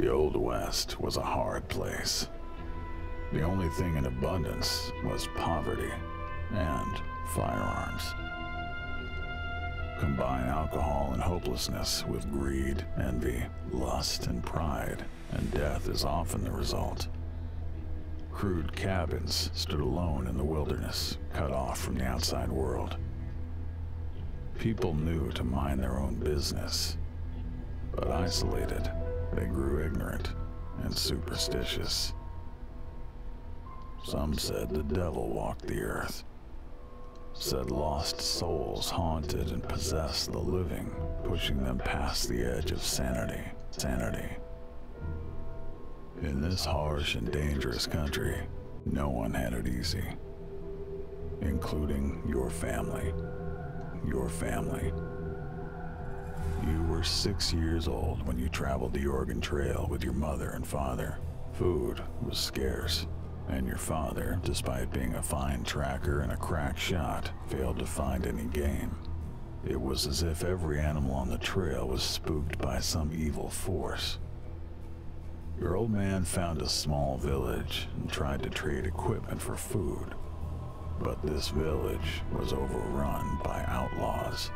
The Old West was a hard place. The only thing in abundance was poverty and firearms. Combine alcohol and hopelessness with greed, envy, lust, and pride, and death is often the result. Crude cabins stood alone in the wilderness, cut off from the outside world. People knew to mind their own business, but isolated, they grew ignorant and superstitious. Some said the devil walked the earth, said lost souls haunted and possessed the living, pushing them past the edge of sanity. In this harsh and dangerous country, no one had it easy, including your family. Your family. You were 6 years old when you traveled the Oregon Trail with your mother and father. Food was scarce, and your father, despite being a fine tracker and a crack shot, failed to find any game. It was as if every animal on the trail was spooked by some evil force. Your old man found a small village and tried to trade equipment for food, but this village was overrun by outlaws.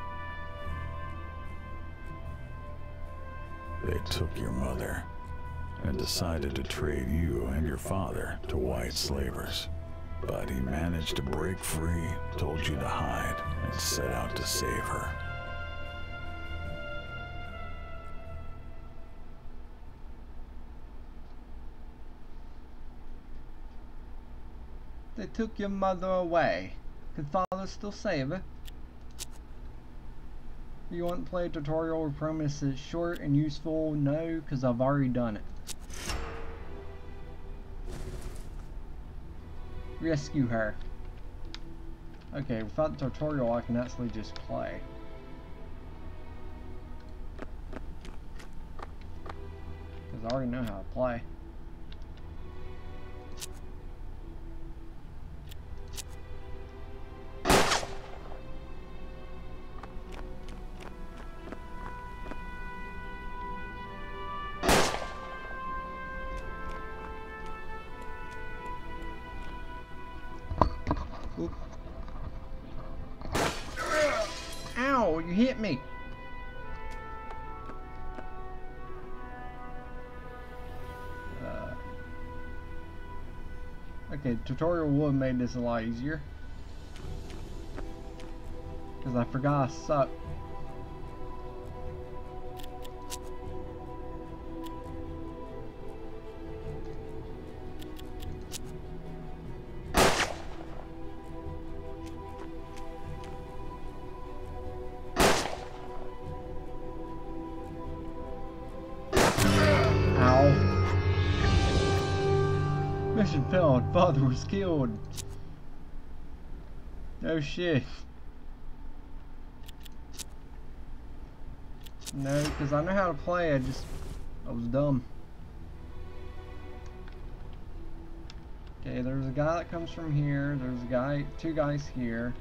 They took your mother and decided to trade you and your father to white slavers. But he managed to break free, told you to hide, and set out to save her. They took your mother away. Could father still save her? You want to play a tutorial or promise it's short and useful? No, because I've already done it. Rescue her. Okay, without the tutorial I can actually just play. Because I already know how to play. Oop. Ow, you hit me. Okay, tutorial would have made this a lot easier. Because I forgot I suck. Mission failed. Father was killed. No shit. No, because I know how to play. I was dumb. Okay, there's a guy that comes from here. There's a guy, two guys here.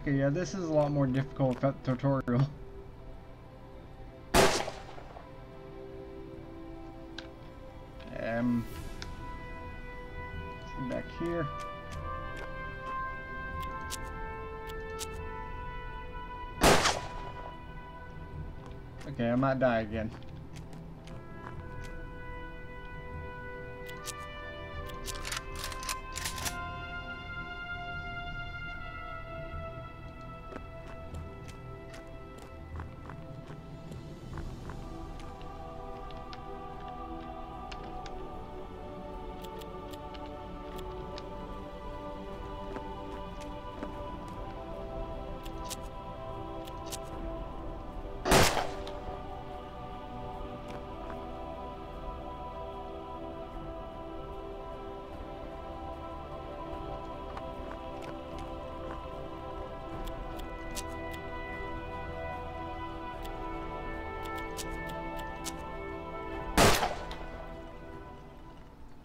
Okay, yeah, this is a lot more difficult without the tutorial. Back here. Okay, I might die again.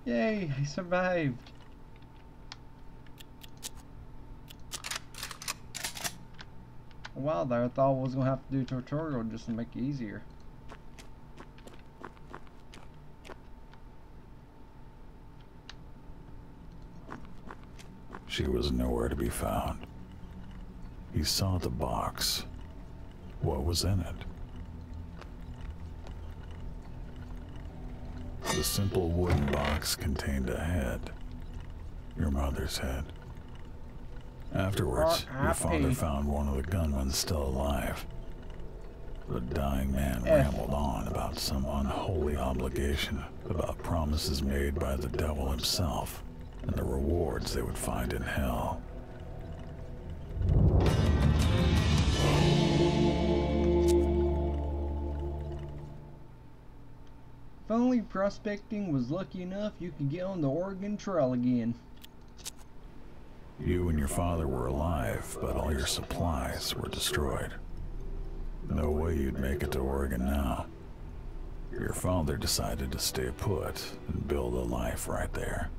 Yay, I survived. A while there, I thought I was going to have to do a tutorial just to make it easier. She was nowhere to be found. He saw the box. What was in it? The simple wooden box contained a head. Your mother's head. Afterwards, your father found one of the gunmen still alive. The dying man rambled on about some unholy obligation, about promises made by the devil himself, and the rewards they would find in hell. If only prospecting was lucky enough you could get on the Oregon Trail again. You and your father were alive, but all your supplies were destroyed. No way you'd make it to Oregon now. Your father decided to stay put and build a life right there.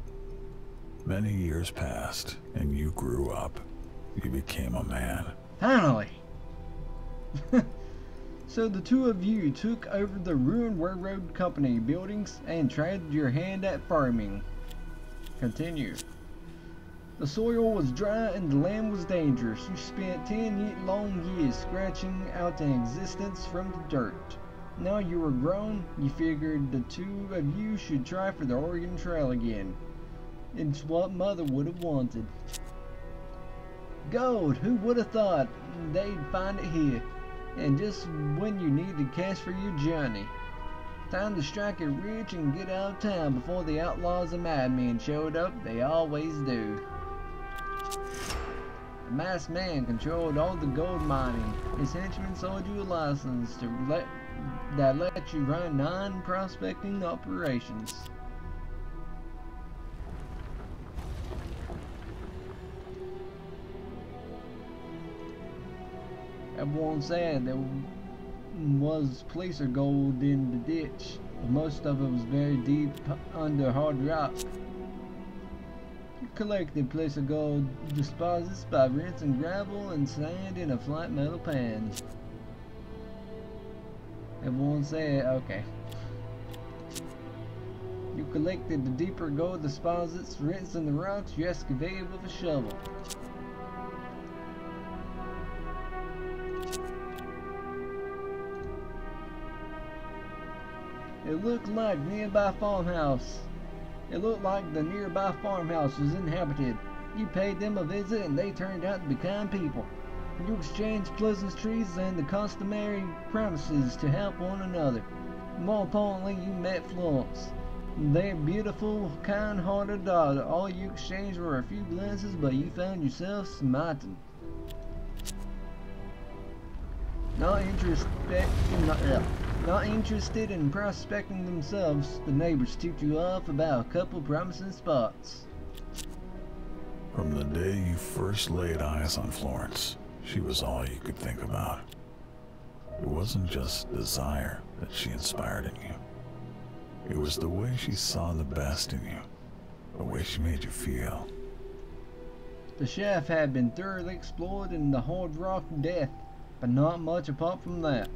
Many years passed, and you grew up. You became a man. Finally! So the two of you took over the ruined railroad company buildings and tried your hand at farming. Continue. The soil was dry and the land was dangerous. You spent 10 long years scratching out an existence from the dirt. Now you were grown, you figured the two of you should try for the Oregon Trail again. It's what Mother would have wanted. Gold! Who would have thought they'd find it here? And just when you needed cash for your journey. Time to strike it rich and get out of town before the outlaws and madmen showed up. They always do. The masked man controlled all the gold mining. His henchmen sold you a license that let you run non-prospecting operations. Everyone said there was placer gold in the ditch, but most of it was very deep under hard rock. You collected placer gold deposits by rinsing gravel and sand in a flat metal pan. Everyone said, okay. You collected the deeper gold deposits, rinsing the rocks you excavated with a shovel. It looked like the nearby farmhouse was inhabited. You paid them a visit and they turned out to be kind people. You exchanged pleasantries and the customary promises to help one another. More importantly, you met Florence. Their beautiful, kind-hearted daughter. All you exchanged were a few glances, but you found yourself smiting. Not interested in prospecting themselves, the neighbors tipped you off about a couple promising spots. From the day you first laid eyes on Florence, she was all you could think about. It wasn't just desire that she inspired in you. It was the way she saw the best in you, the way she made you feel. The shaft had been thoroughly explored in the hard rock depth, but not much apart from that.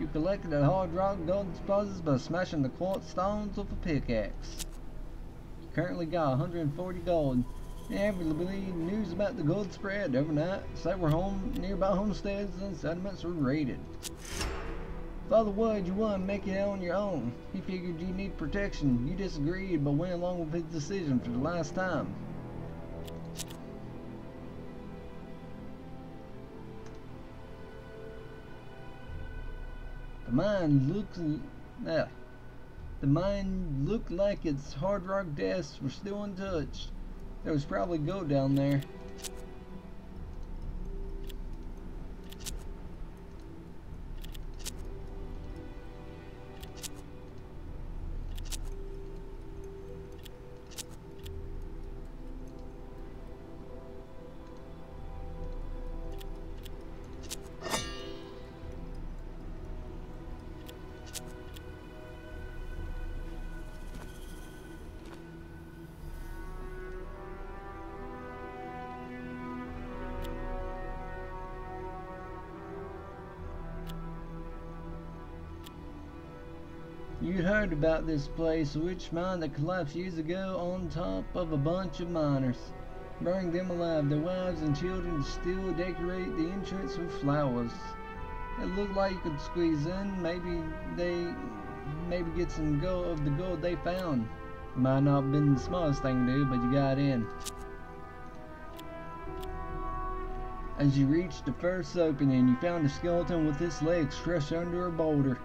You collected the hard rock gold deposits by smashing the quartz stones with a pickaxe. You currently got 140 gold. Inevitably, news about the gold spread overnight. Several nearby homesteads and settlements were raided. Father Wood, you wanted to make it on your own. He figured you need protection. You disagreed, but went along with his decision for the last time. The mine looked like its hard rock desks were still untouched. There was probably gold down there. You'd heard about this place, a witch mine that collapsed years ago on top of a bunch of miners, burning them alive. Their wives and children still decorate the entrance with flowers. It looked like you could squeeze in, maybe get some of the gold they found. Might not have been the smartest thing to do, but you got in. As you reached the first opening, you found a skeleton with his legs crushed under a boulder.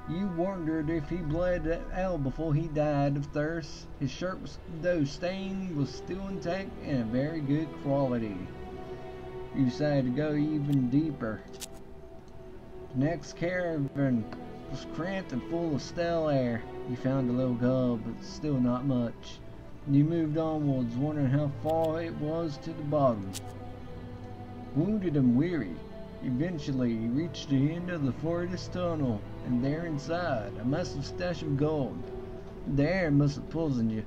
You wondered if he bled out before he died of thirst. His shirt, though stained, was still intact and of very good quality. You decided to go even deeper. The next caravan was cramped and full of stale air. You found a little gold, but still not much. You moved onwards, wondering how far it was to the bottom. Wounded and weary, eventually you reached the end of the farthest tunnel, and there inside, a massive stash of gold. The air must have poisoned you,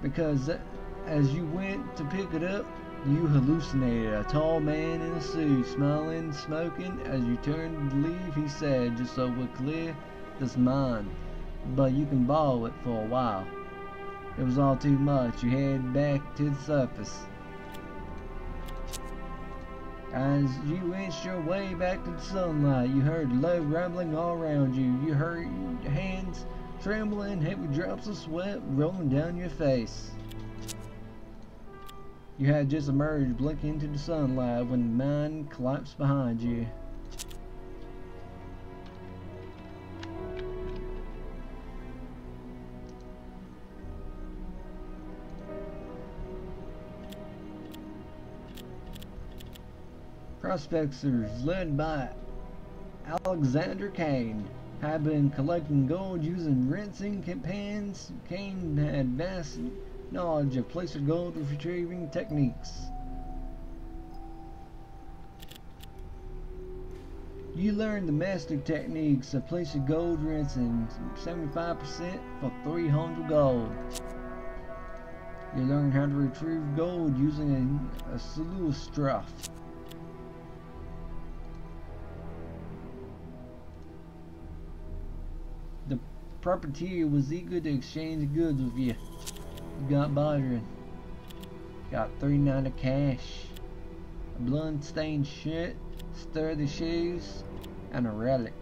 because as you went to pick it up, you hallucinated a tall man in a suit, smiling, smoking. As you turned to leave, he said, "Just so we're clear, this mine, but you can borrow it for a while." It was all too much. You headed back to the surface. As you inched your way back to the sunlight, you heard low rumbling all around you. You heard your hands trembling, heavy drops of sweat rolling down your face. You had just emerged, blinking into the sunlight, when the mine collapsed behind you. Prospectors, led by Alexander Kane, had been collecting gold using rinsing pans. Kane had vast knowledge of placer gold retrieving techniques. You learned the master techniques of placer gold rinsing, 75% for 300 gold. You learned how to retrieve gold using a sluice trough. The proprietor was eager to exchange goods with you. You got bartering. Got 390 cash, a blood-stained shirt, sturdy shoes, and a relic.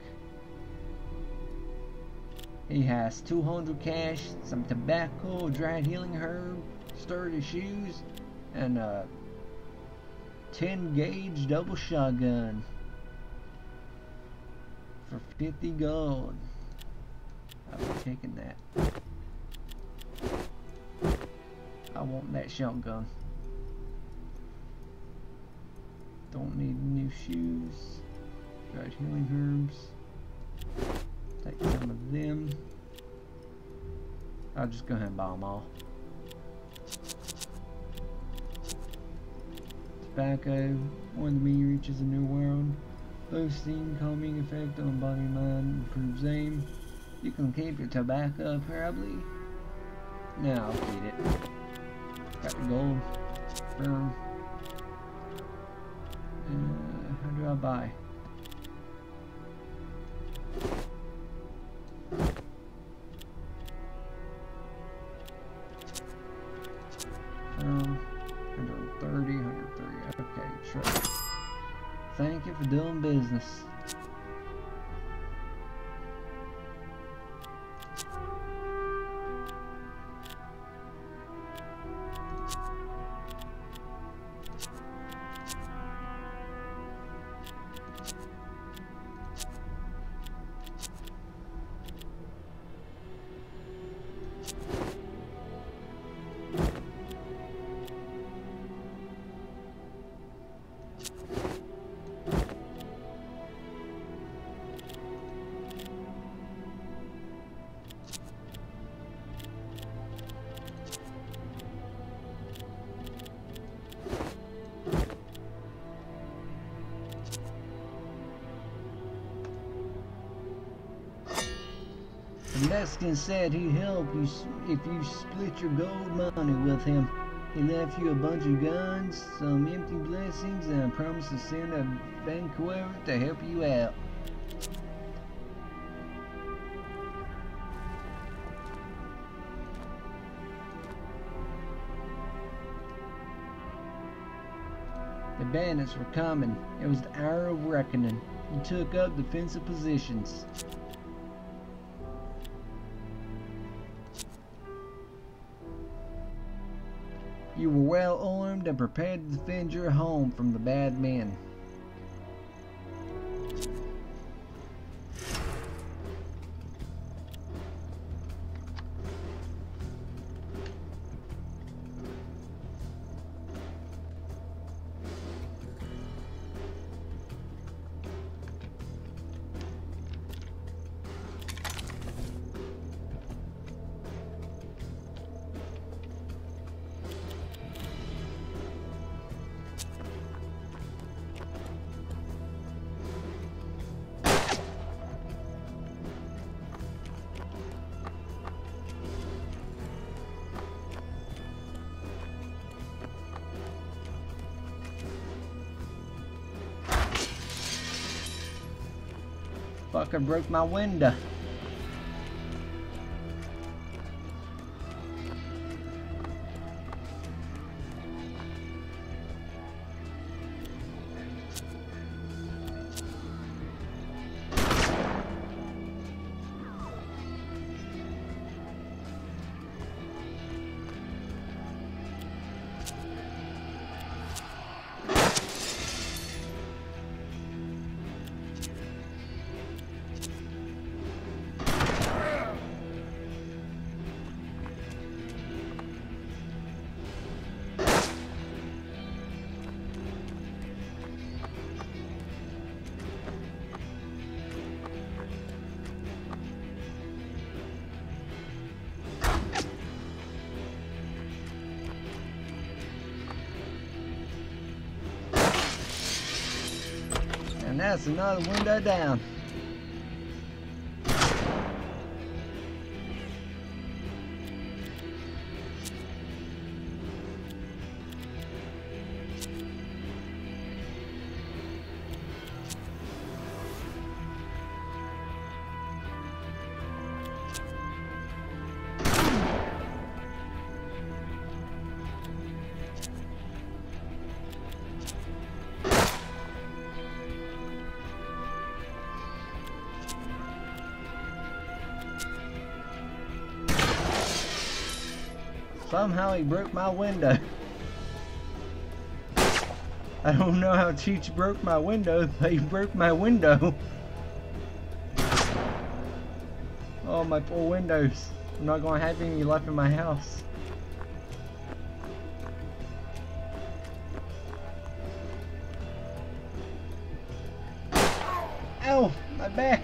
He has 200 cash, some tobacco, dried healing herb, sturdy shoes, and a 10-gauge double shotgun for 50 gold. I'll be taking that. I want that shotgun. Don't need new shoes. Dried healing herbs. Take some of them. I'll just go ahead and buy them all. tobacco, or the meat reaches a new world. Boosting, calming effect on body and mind, improves aim. You can keep your tobacco, probably. No, I'll keep it. Got the gold. Boom. How do I buy? Um, 130, 130. Okay, sure. Thank you for doing business. The Mexican said he'd help you if you split your gold money with him. He left you a bunch of guns, some empty blessings, and promised to send a Vancouver to help you out. The bandits were coming. It was the hour of reckoning. He took up defensive positions. You were well armed and prepared to defend your home from the bad men. Fucker broke my window. And that's another window down. Somehow he broke my window. I don't know how Cheech broke my window, but he broke my window. Oh, my poor windows. I'm not going to have any left in my house. Ow, my back.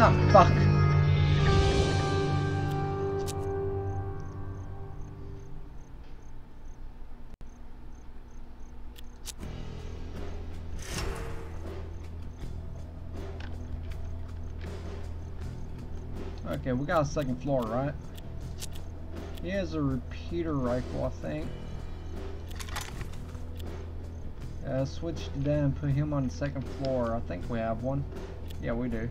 Ah, fuck. Okay, we got a second floor, right? He has a repeater rifle, I think. Switch to that and put him on the second floor. I think we have one. Yeah, we do.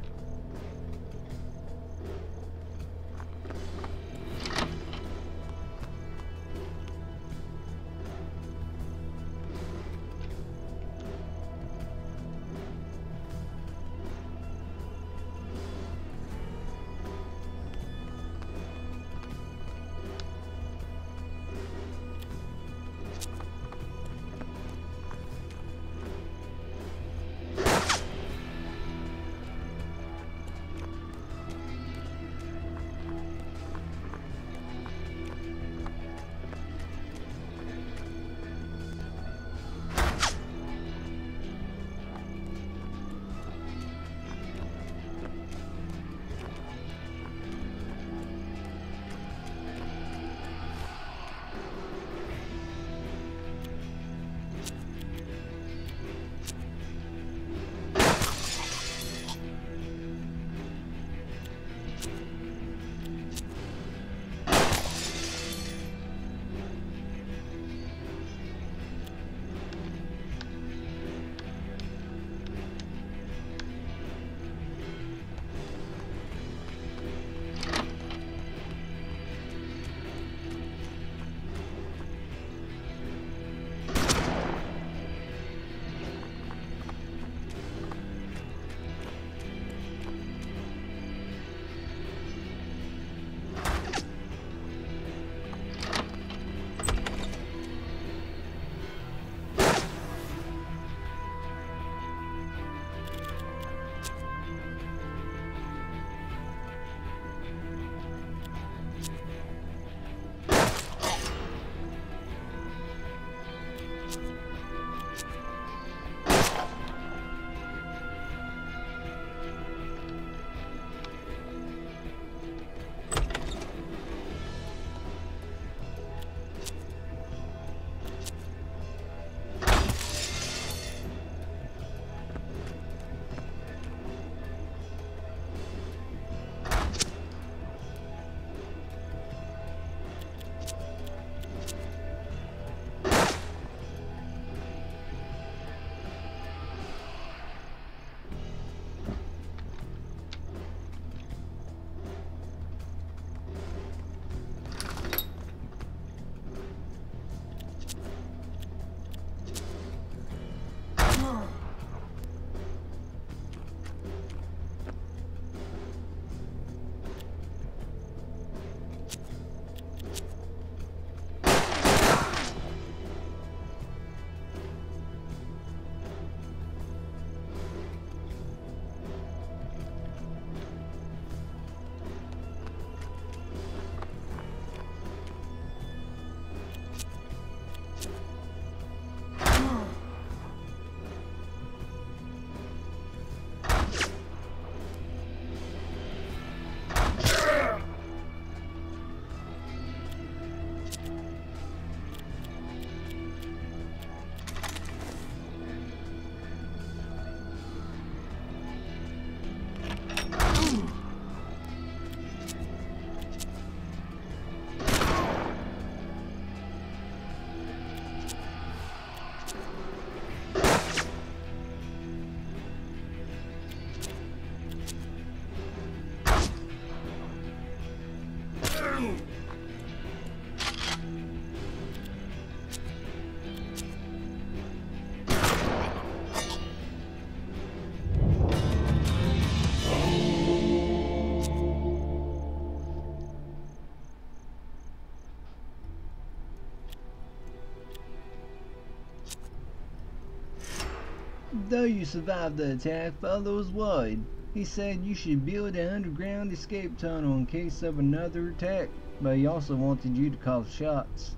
Though you survived the attack, follows wide. He said you should build an underground escape tunnel in case of another attack, but he also wanted you to call shots.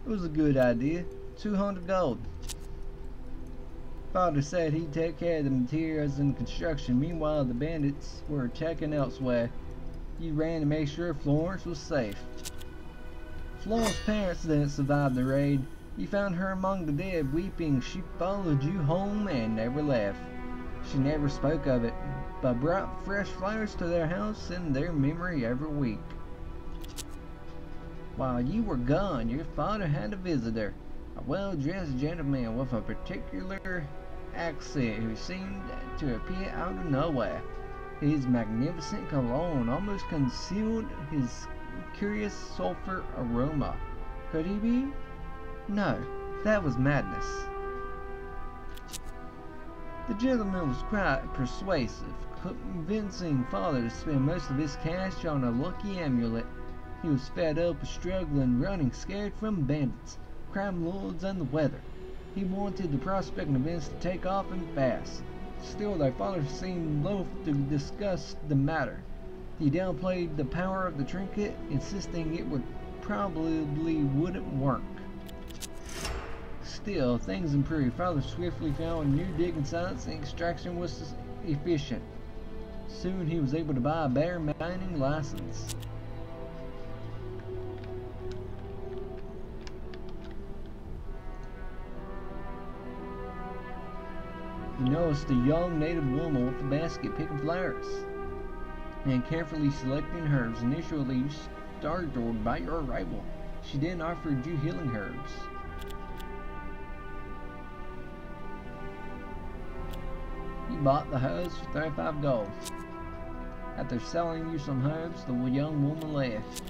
It was a good idea. 200 gold. Father said he'd take care of the materials and construction. Meanwhile, the bandits were attacking elsewhere. You ran to make sure Florence was safe. Florence's parents didn't survive the raid. You found her among the dead, weeping. She followed you home and never left. She never spoke of it, but brought fresh flowers to their house in their memory every week. While you were gone, your father had a visitor, a well-dressed gentleman with a particular accent who seemed to appear out of nowhere. His magnificent cologne almost concealed his curious sulfur aroma. Could he be? No, that was madness. The gentleman was quite persuasive, convincing father to spend most of his cash on a lucky amulet. He was fed up with struggling, running, scared from bandits, crime lords, and the weather. He wanted the prospect of events to take off and fast. Still, their father seemed loath to discuss the matter. He downplayed the power of the trinket, insisting it probably wouldn't work. Still, things improved. Father swiftly found new digging sites and extraction was efficient. Soon he was able to buy a better mining license. He noticed a young native woman with a basket picking flowers and carefully selecting herbs. Initially startled by your arrival, she then offered you healing herbs. You bought the herbs for 35 gold. After selling you some herbs, the young woman left.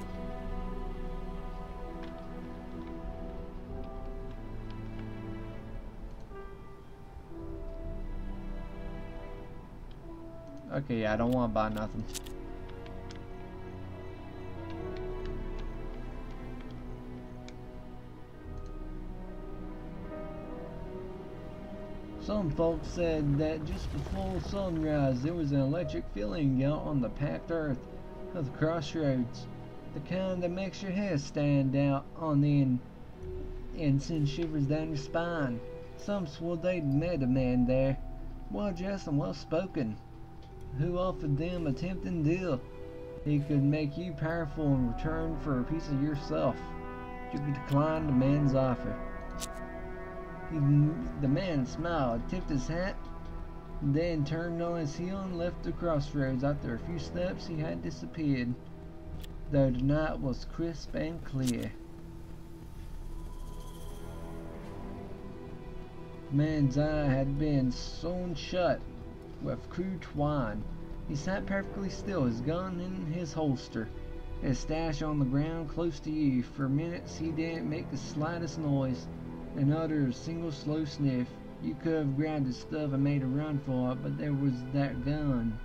Okay, yeah, I don't want to buy nothing. Some folks said that just before sunrise there was an electric feeling out on the packed earth of the crossroads. The kind that makes your hair stand out on end and sends shivers down your spine. Some swore they'd met a man there, well dressed and well spoken, who offered them a tempting deal. He could make you powerful in return for a piece of yourself. You could decline the man's offer. The man smiled, tipped his hat, then turned on his heel and left the crossroads. After a few steps he had disappeared, though the night was crisp and clear. The man's eye had been sewn shut with crude twine. He sat perfectly still, his gun in his holster, his stash on the ground close to you. For minutes he didn't make the slightest noise and uttered a single slow sniff. You could have grabbed his stuff and made a run for it, but there was that gun.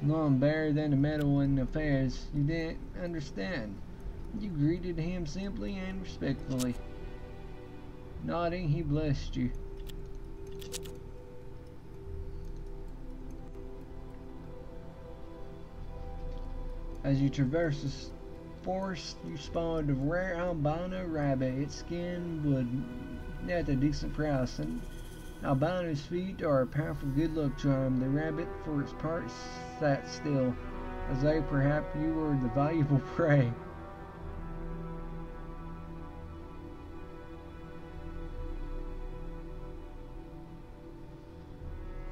None better than the metal in affairs. You didn't understand. You greeted him simply and respectfully. Nodding, he blessed you. As you traverse the forest, you spotted a rare albino rabbit. Its skin would at a decent price, and albino's feet are a powerful good luck charm. The rabbit, for its part, sat still, as though perhaps you were the valuable prey.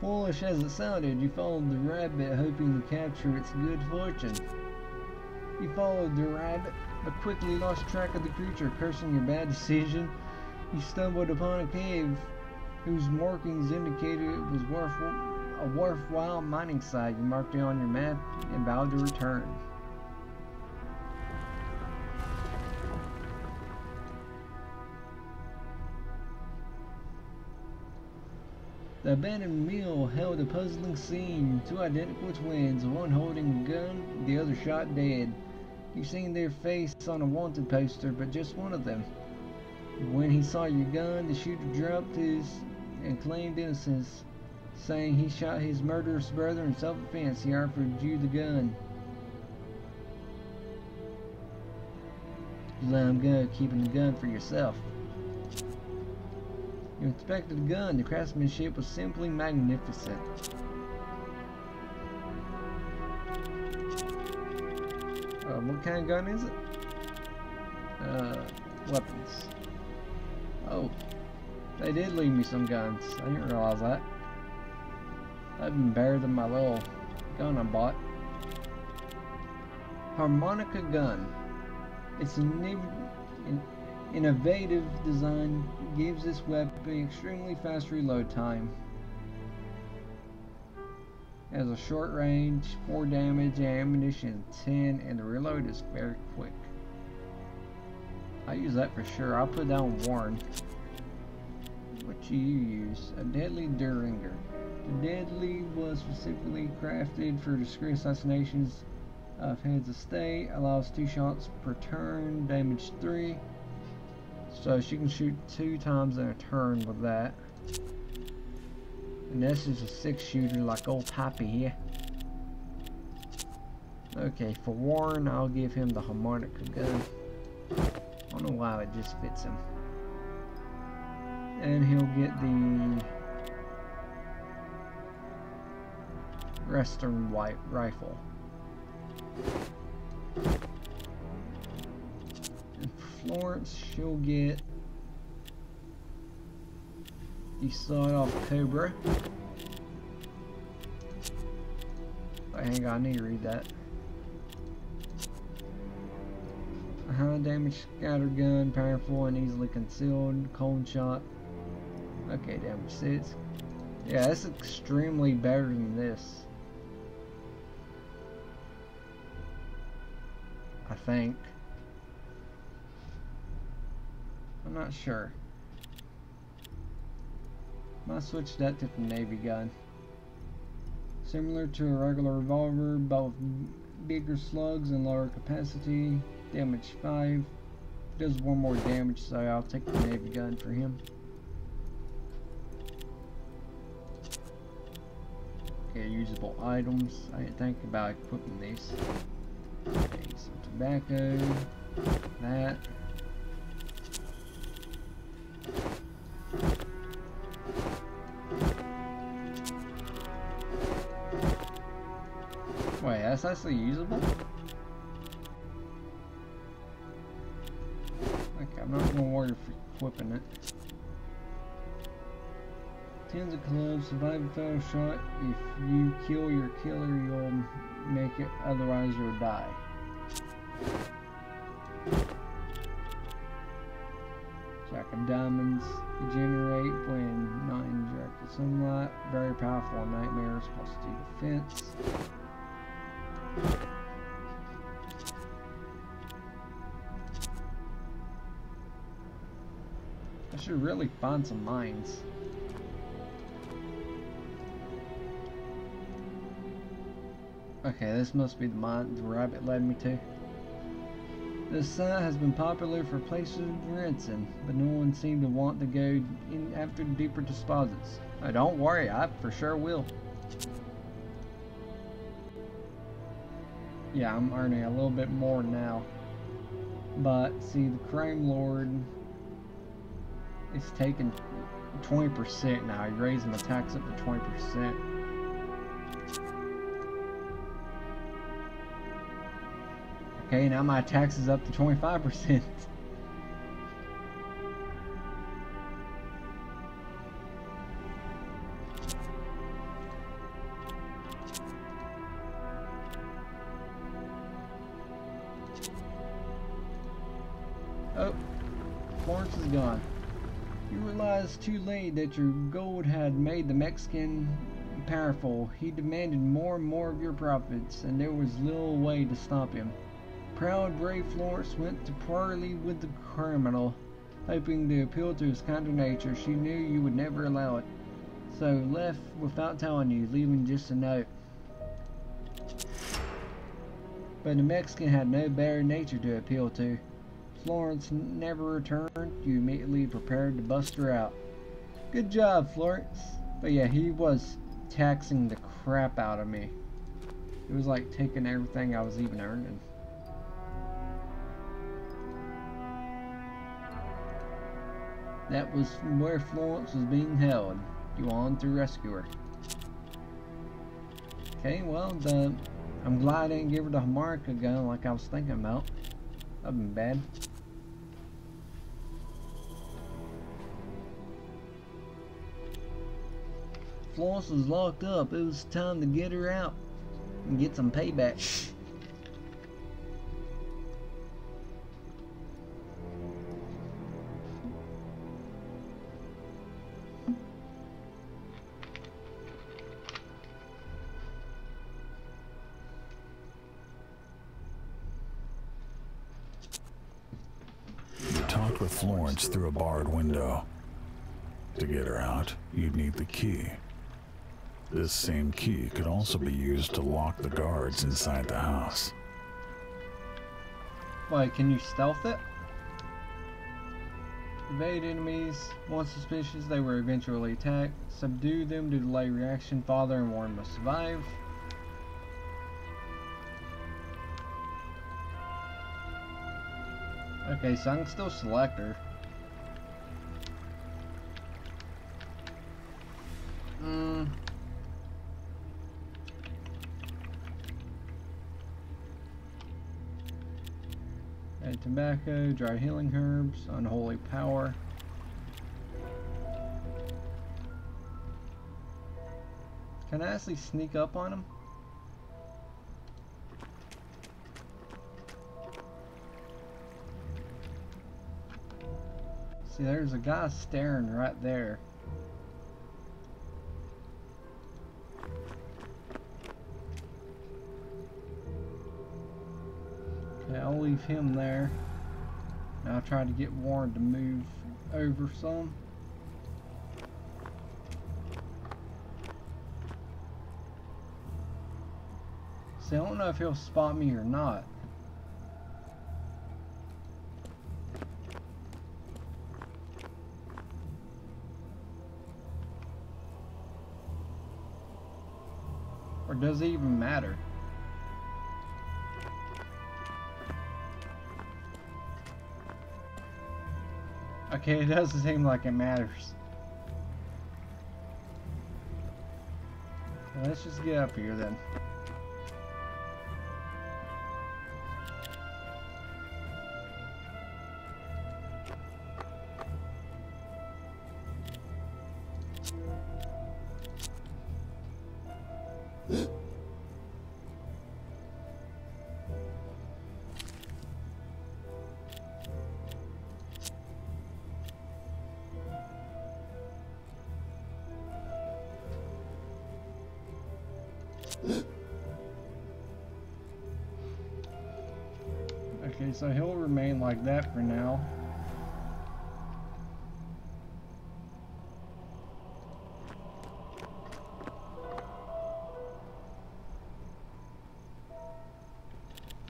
Foolish as it sounded, you followed the rabbit, hoping to capture its good fortune. You followed the rabbit, but quickly lost track of the creature. Cursing your bad decision, you stumbled upon a cave whose markings indicated it was a worthwhile mining site. You marked it on your map and vowed to return. The abandoned mill held a puzzling scene. Two identical twins, one holding a gun, the other shot dead. You've seen their face on a wanted poster, but just one of them. When he saw your gun, the shooter dropped his and claimed innocence, saying he shot his murderous brother in self-defense. He offered you the gun. I'm good keeping the gun for yourself. You inspected the gun. The craftsmanship was simply magnificent. What kind of gun is it? Weapons. Oh, they did leave me some guns. I didn't realize that. That'd been better than my little gun I bought. Harmonica gun. Its innovative design gives this weapon extremely fast reload time. It has a short range, 4 damage, ammunition 10, and the reload is very quick. I use that for sure. I'll put down Warren. What do you use? A deadly Duringer. The deadly was specifically crafted for discreet assassinations of heads of state. Allows 2 shots per turn, damage 3. So she can shoot 2 times in a turn with that. And this is a 6-shooter like old Poppy here. Okay, for Warren, I'll give him the harmonica gun. I don't know why it just fits him. And he'll get the Western White rifle. And Florence, she'll get the sawed-off Cobra. Wait, hang on, I need to read that. A high damage scatter gun, powerful and easily concealed, cold shot. Okay, damage 6. Yeah, that's extremely better than this. I think. I'm not sure. Might switch that to the Navy gun. Similar to a regular revolver, but with bigger slugs and lower capacity. Damage 5. Does 1 more damage, so I'll take the Navy gun for him. Okay, usable items. I didn't think about equipping these. Okay, some tobacco. That. Wait, that's actually usable? Okay, I'm not gonna worry for equipping it. Tens of clubs, survive a fatal shot. If you kill your killer, you'll make it, otherwise you'll die. Jack of diamonds, regenerate when not in direct sunlight. Very powerful in nightmares, plus 2 defense. I should really find some mines. Okay, this must be the mine the rabbit led me to. This site has been popular for places of ransom, but no one seemed to want to go in after deeper deposits. Oh, don't worry, I for sure will. Yeah, I'm earning a little bit more now. But see, the crime lord is taking 20% now. He raised my tax up to 20%. Okay, now my tax is up to 25%. Oh, Florence is gone. You realized too late that your gold had made the Mexican powerful. He demanded more and more of your profits, and there was little way to stop him. Proud, brave Florence went to parley with the criminal, hoping to appeal to his kinder nature. She knew you would never allow it, so left without telling you, leaving just a note. But the Mexican had no better nature to appeal to. Florence never returned. You immediately prepared to bust her out. Good job, Florence. But yeah, he was taxing the crap out of me. It was like taking everything I was even earning. That was where Florence was being held. You on to rescue her. Okay, well, I'm glad I didn't give her the harmonica gun like I was thinking about. That'd been bad. Florence was locked up. It was time to get her out and get some payback. You talked with Florence through a barred window. To get her out, you'd need the key. This same key could also be used to lock the guards inside the house. Wait, can you stealth it? Evade enemies. Once suspicious, they were eventually attacked. Subdue them to delay reaction. Father and Warren must survive. Okay, so I can still select her. Okay, tobacco, dry healing herbs, unholy power. Can I actually sneak up on him? See, there's a guy staring right there. Okay, I'll leave him there. Now I'll try to get Warren to move over some. See, I don't know if he'll spot me or not. Or does it even matter? Okay, it doesn't seem like it matters. Let's just get up here then. Okay, so he'll remain like that for now.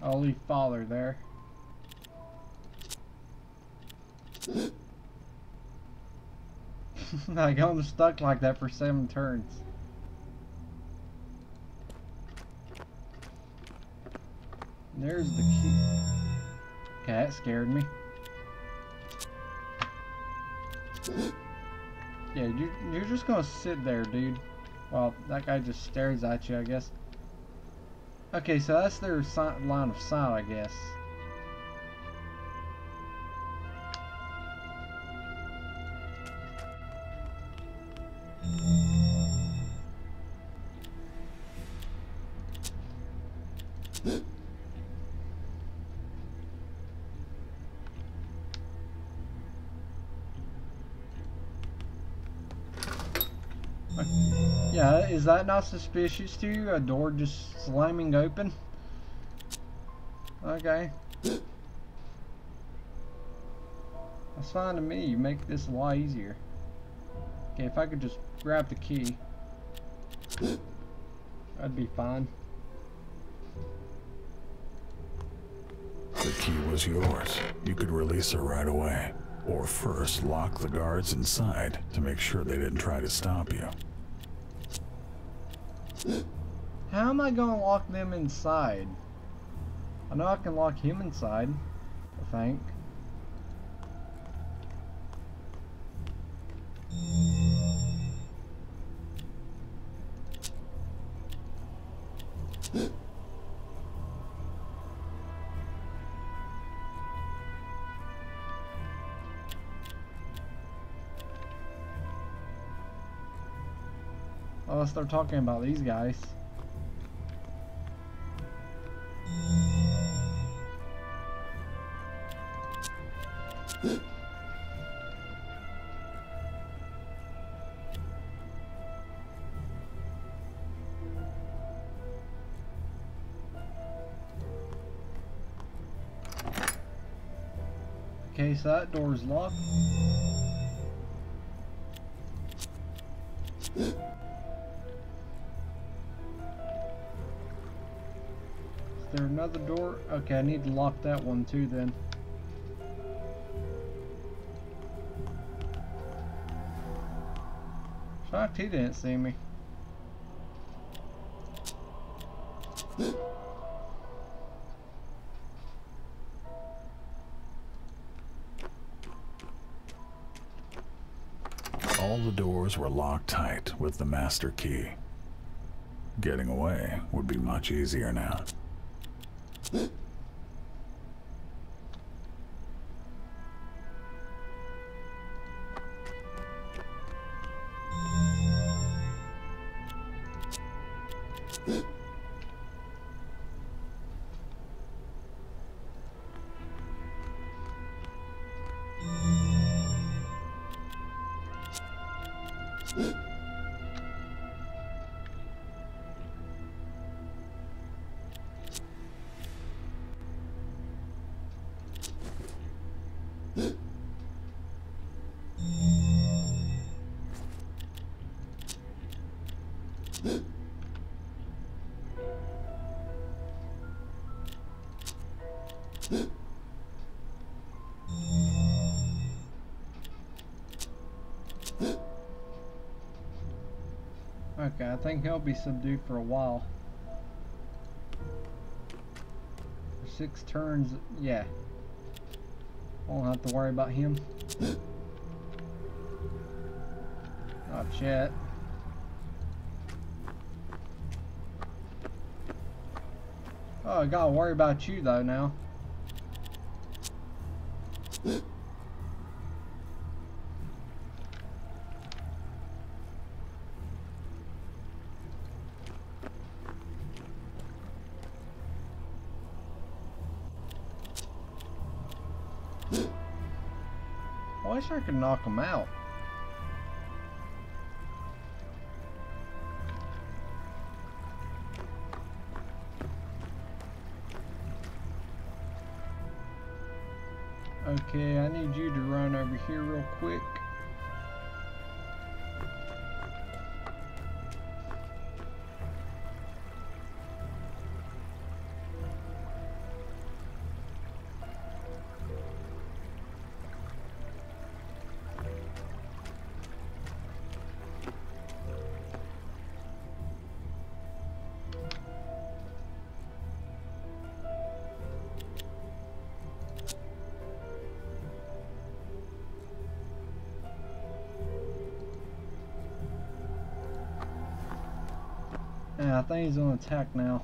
I'll leave Father there. Like, I'm stuck like that for 7 turns. There's the key. Okay, that scared me. Yeah, you're just gonna sit there, dude. Well, that guy just stares at you, I guess. Okay, so that's their line of sight, I guess. Yeah, is that not suspicious to you? A door just slamming open? Okay. That's fine to me. You make this a lot easier. Okay, if I could just grab the key, that'd be fine. The key was yours. You could release her right away. Or first, lock the guards inside to make sure they didn't try to stop you. How am I gonna lock them inside? I know I can lock him inside, I think. Oh, let's start talking about these guys. Okay, so that door's locked. Is there another door? Okay, I need to lock that one too then. Shocked he didn't see me. All the doors were locked tight with the master key. Getting away would be much easier now. Okay, I think he'll be subdued for a while. For 6 turns, yeah. I won't have to worry about him. Not yet. Oh, I gotta worry about you though now. I wish I could knock him out. Okay, I need you to run over here real quick. Yeah, I think he's on attack now.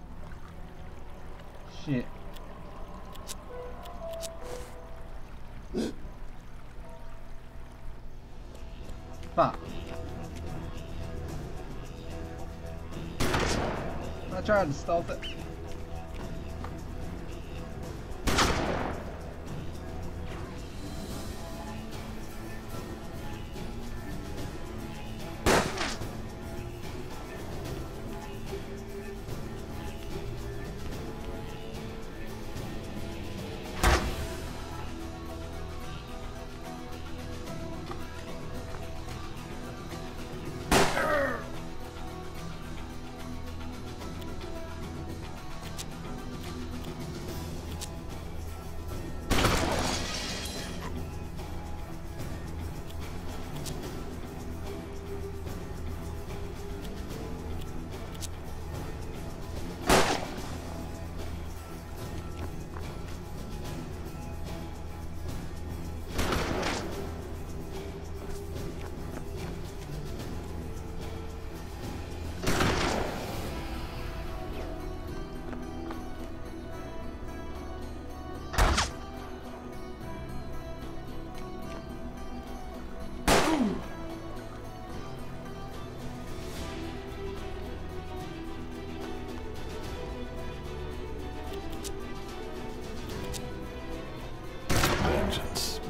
Shit. Fuck. I tried to stop it.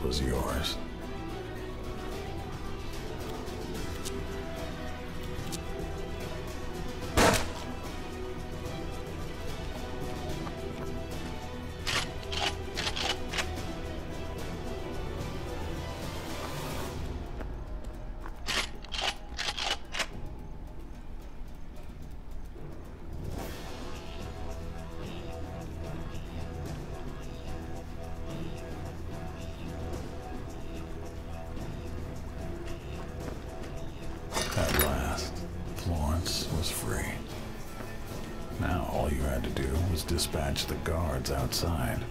was yours. At last, Florence was free. Now all you had to do was dispatch the guards outside.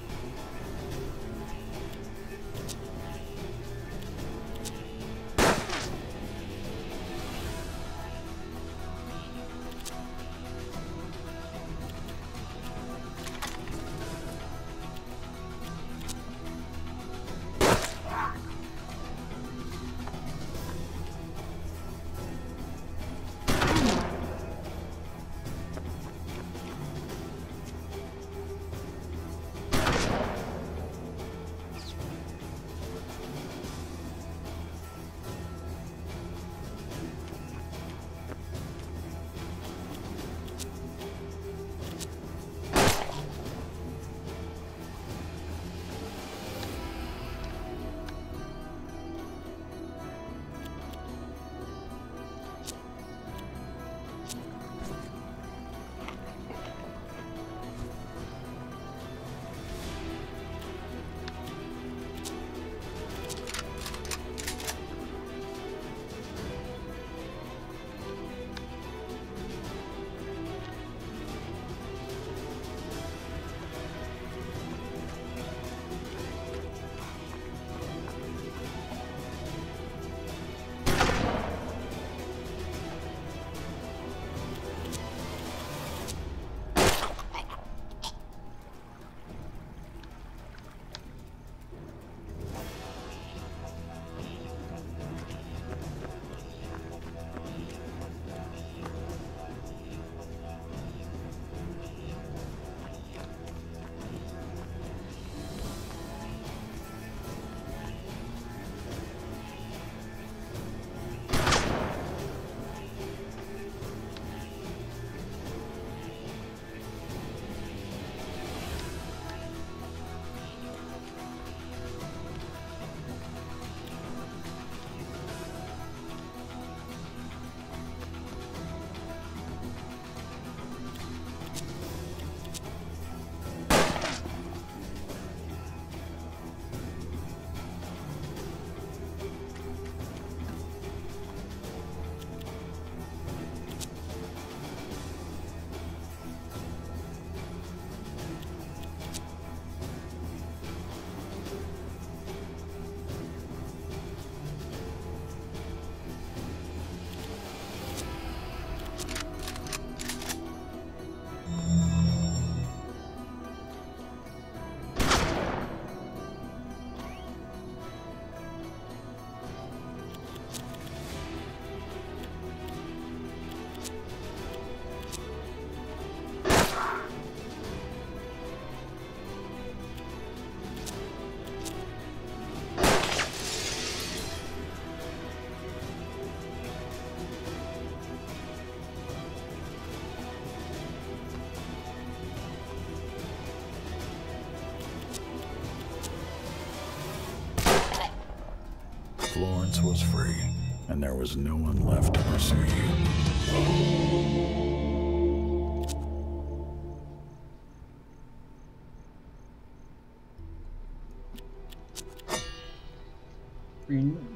Florence was free, and there was no one left to pursue you.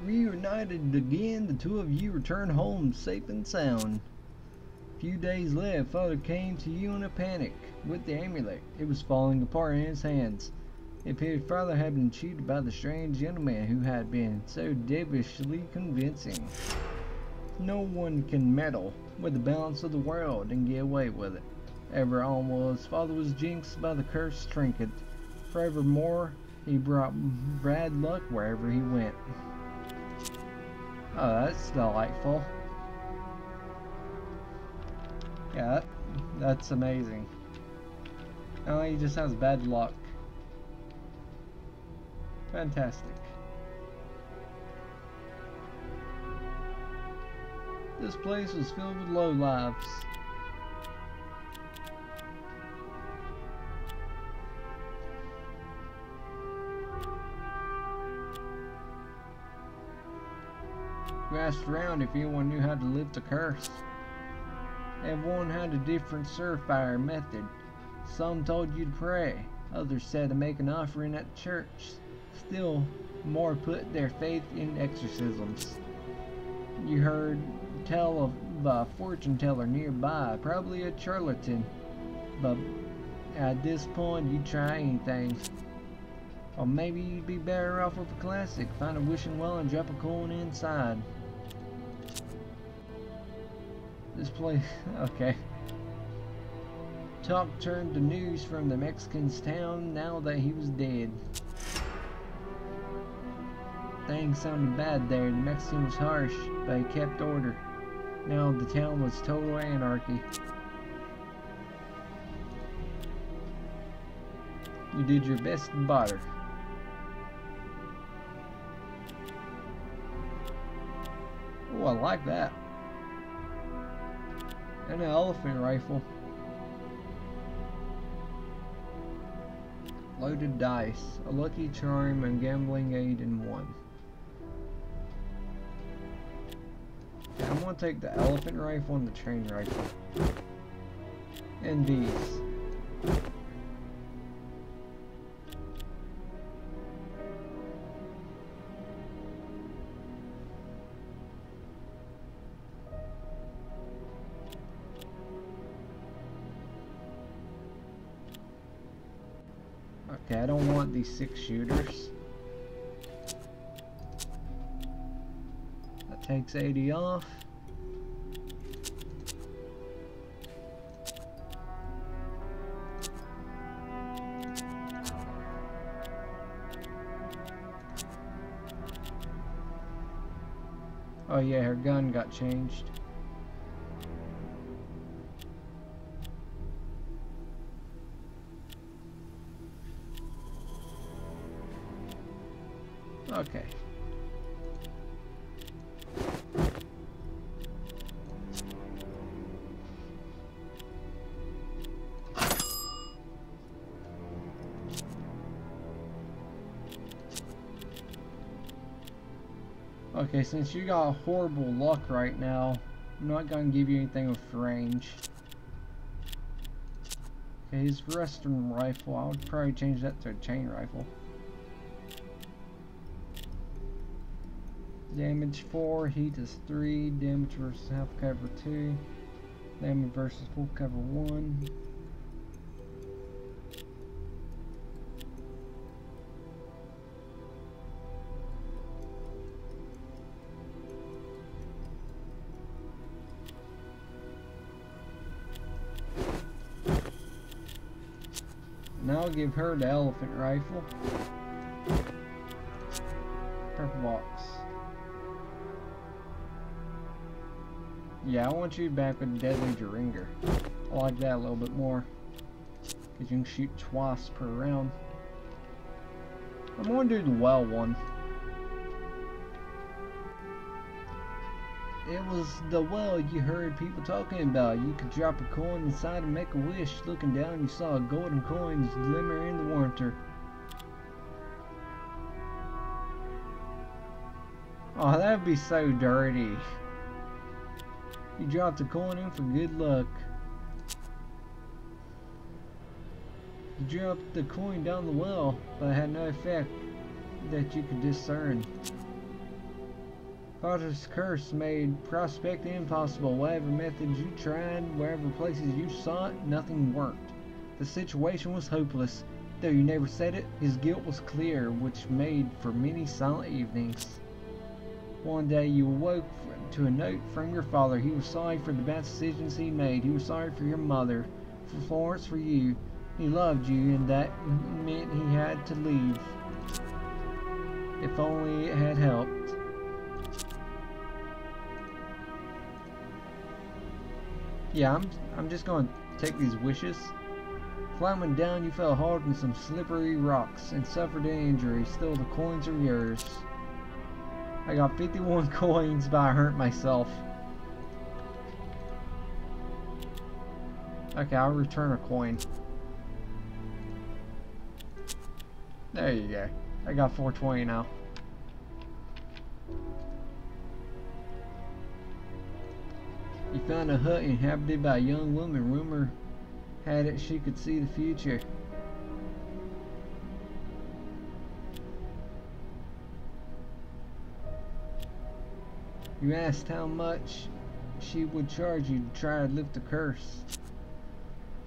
Reunited again, the two of you return home safe and sound. A few days later, Father came to you in a panic with the amulet. It was falling apart in his hands. It appeared Father had been cheated by the strange gentleman who had been so devilishly convincing. No one can meddle with the balance of the world and get away with it. Ever almost, Father was jinxed by the cursed trinket. Forevermore, he brought bad luck wherever he went. Oh, that's delightful. Yeah, that's amazing. Oh, he just has bad luck. Fantastic. This place was filled with lowlifes. We asked around if anyone knew how to lift a curse. Everyone had a different surefire method. Some told you to pray, others said to make an offering at the church. Still, more put their faith in exorcisms. You heard tell of a fortune teller nearby, probably a charlatan, but at this point you'd try anything. Or maybe you'd be better off with a classic, find a wishing well and drop a coin inside. This place, okay. Talk turned to news from the Mexican's town now that he was dead. Things sounded bad there. The Mexican was harsh, but he kept order. Now the town was total anarchy. You did your best to bother. Oh, I like that. And an elephant rifle. Loaded dice, a lucky charm, and gambling aid in one. Okay, I'm gonna take the elephant rifle and the train rifle. And these. Okay, I don't want these 6 shooters. That takes 80 off. Oh yeah, her gun got changed. Okay. Okay, since you got horrible luck right now, I'm not gonna give you anything with range. Okay, his Western rifle, I would probably change that to a chain rifle. Damage 4, heat is 3, damage versus half cover 2, damage versus full cover 1. Now I'll give her the elephant rifle. Purple box. Yeah, I want you back with Deadly Jeringer. I like that a little bit more, because you can shoot twice per round. I'm going to do the well one. It was the well you heard people talking about. You could drop a coin inside and make a wish. Looking down, you saw a golden coins glimmer in the water. Oh, that would be so dirty. You dropped a coin in for good luck. You dropped the coin down the well, but it had no effect that you could discern. Father's curse made prospecting impossible. Whatever methods you tried, wherever places you sought, nothing worked. The situation was hopeless. Though you never said it, his guilt was clear, which made for many silent evenings. One day you awoke to a note from your father. He was sorry for the bad decisions he made. He was sorry for your mother, for Florence, for you. He loved you, and that meant he had to leave. If only it had helped. Yeah, I'm just going to take these wishes. Climbing down, you fell hard on some slippery rocks and suffered an injury. Still, the coins are yours. I got 51 coins, but I hurt myself. Okay, I'll return a coin. There you go. I got 420 now. You found a hut inhabited by a young woman. Rumor had it she could see the future. You asked how much she would charge you to try to lift the curse.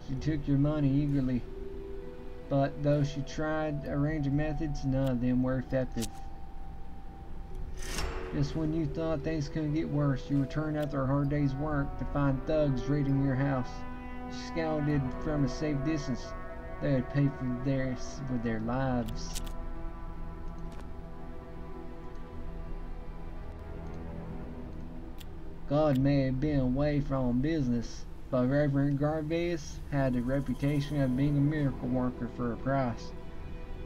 She took your money eagerly, but though she tried a range of methods, none of them were effective. Just when you thought things couldn't get worse, you returned after a hard day's work to find thugs raiding your house. Scouted from a safe distance. They would pay for theirs with their lives. God may have been away from business, but Reverend Garvez had a reputation of being a miracle worker for a price.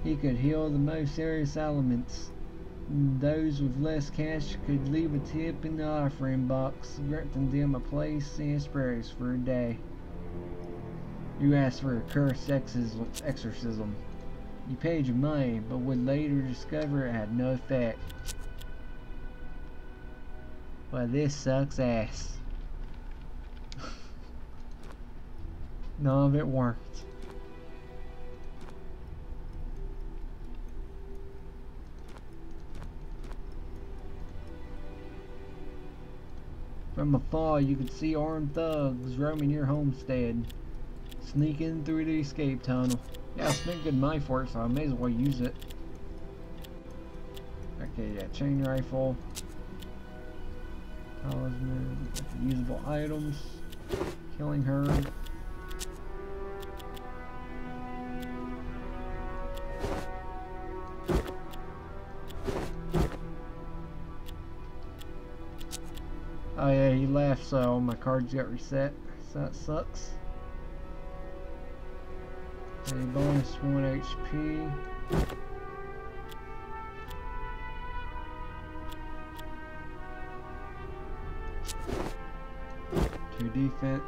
He could heal the most serious ailments. Those with less cash could leave a tip in the offering box, granting them a place in his prayers for a day. You asked for a cursed exorcism. You paid your money, but would later discover it had no effect. Well, this sucks ass. None of it worked. From afar, you could see armed thugs roaming your homestead, sneaking through the escape tunnel. Yeah, I spent good money for it, so I may as well use it. Okay, yeah, chain rifle, talisman, usable items, killing herd. Oh yeah, he left, so my cards got reset, so that sucks. A bonus 1 HP. Two defense.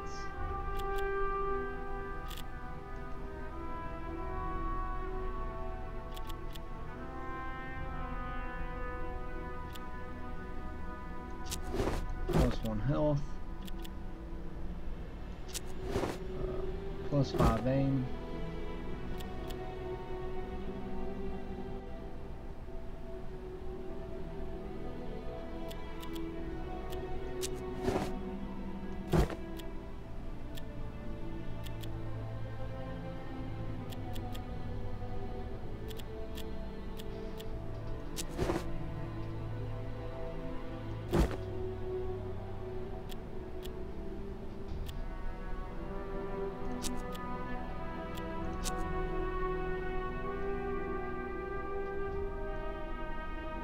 +1 health. +5 aim.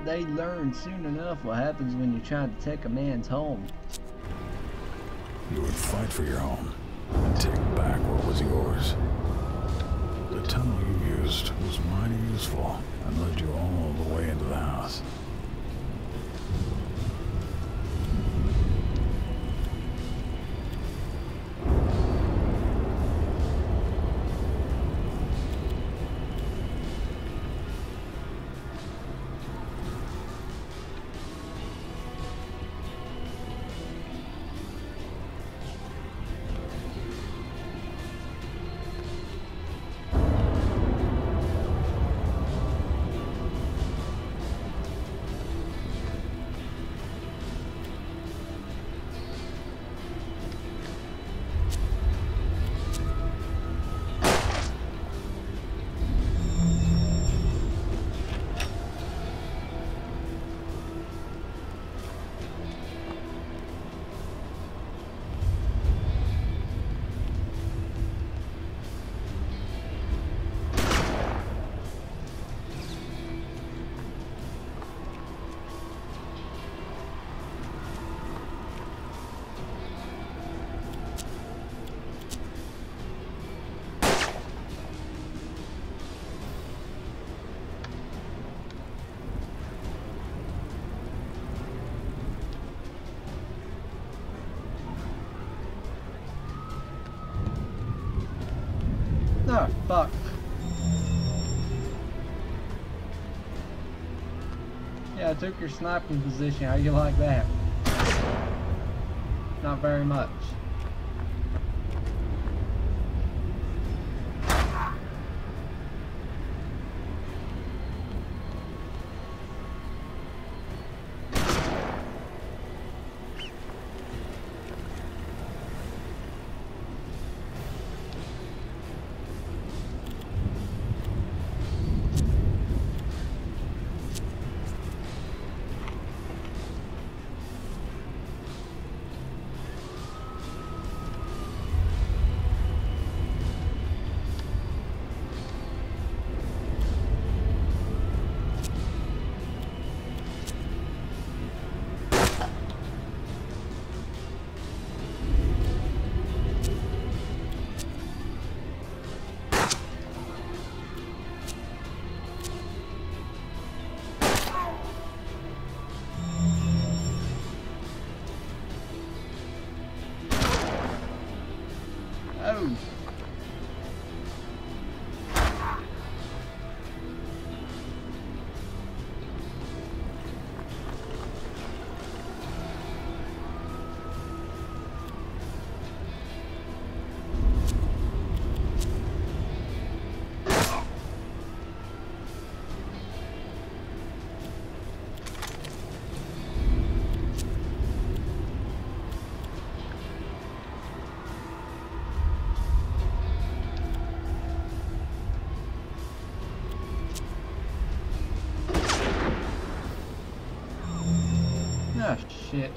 They learn soon enough what happens when you try to take a man's home. You would fight for your home and take back what was yours. The tunnel you used was mighty useful and led you all the way into the house. Fuck. Yeah, I took your sniping position. How you like that? Not very much. Oh. Ah, shit.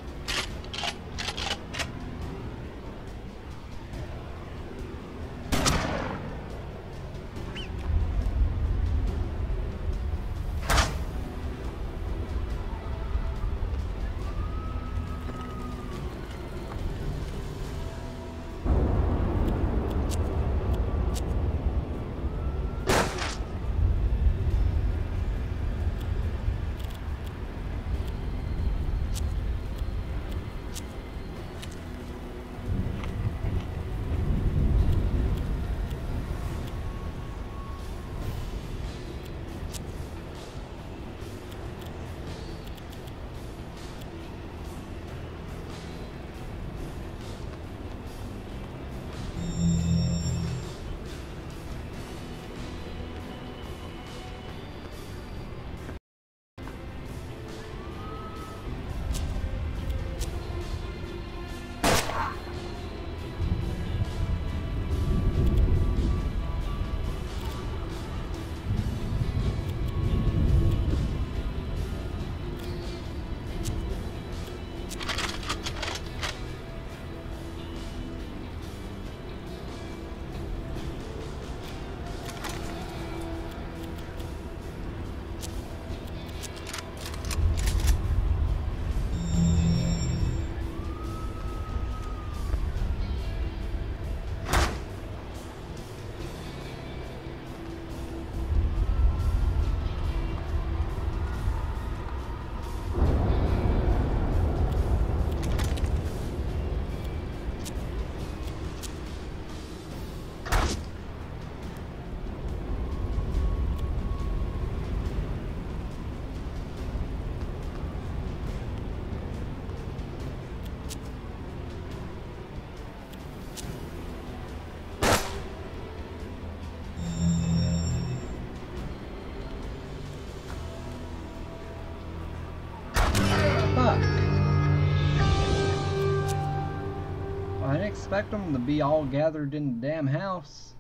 I didn't expect them to be all gathered in the damn house.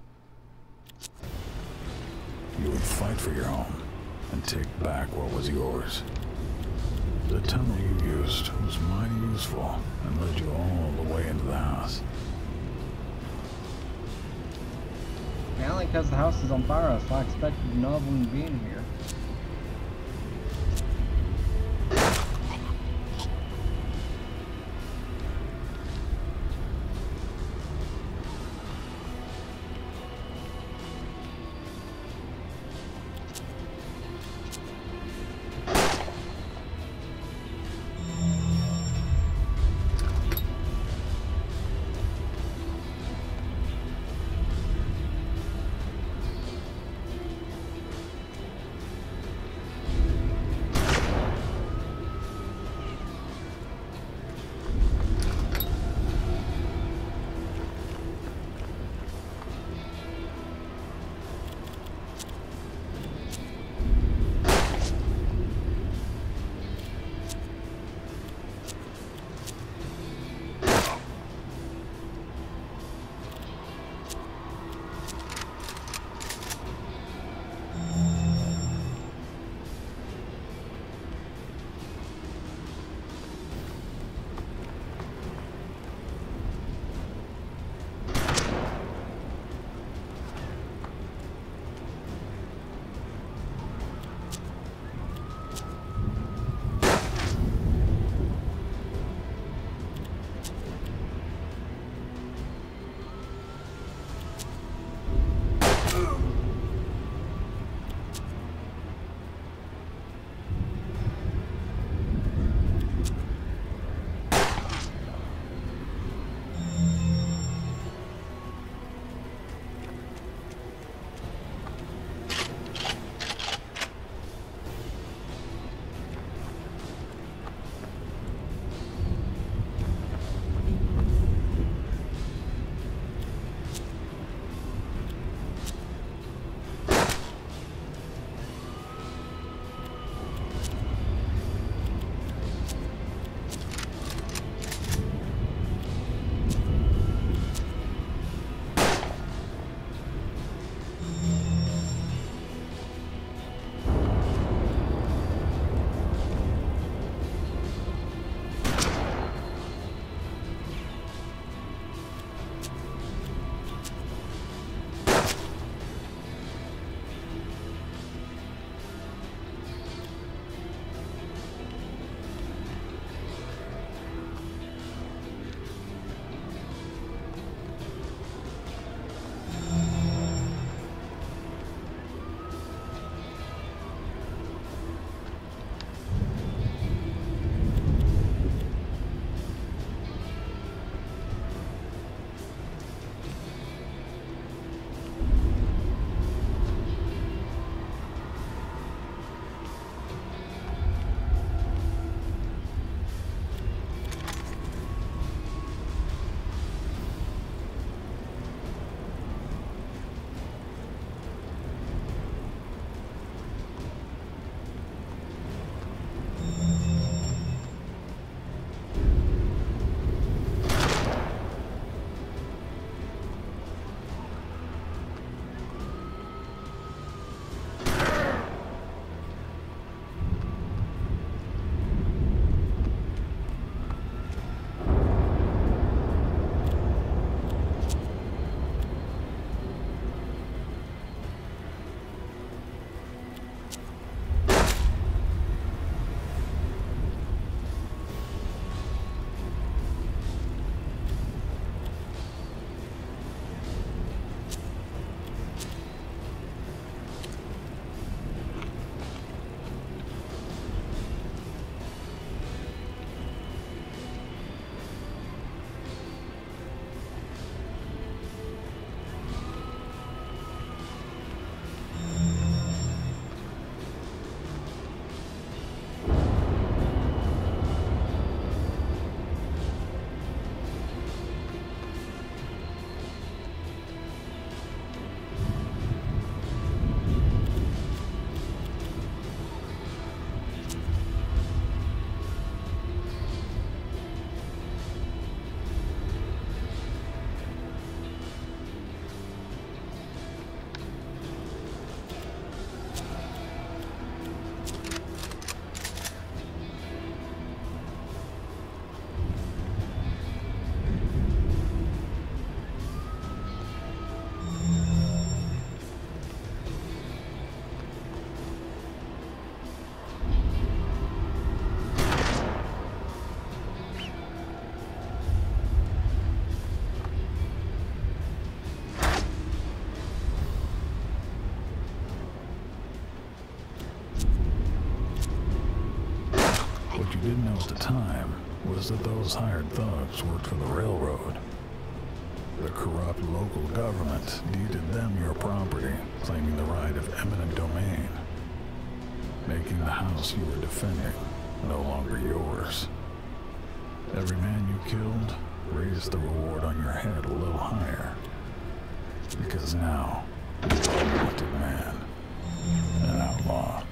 You would fight for your home and take back what was yours. The tunnel you used was mighty useful and led you all the way into the house. Yeah, only because the house is on fire, so I expected none of them to be in here. you didn't know at the time was that those hired thugs worked for the railroad. The corrupt local government deeded them your property, claiming the right of eminent domain, making the house you were defending no longer yours. Every man you killed raised the reward on your head a little higher, because now you're a wanted man, an outlaw.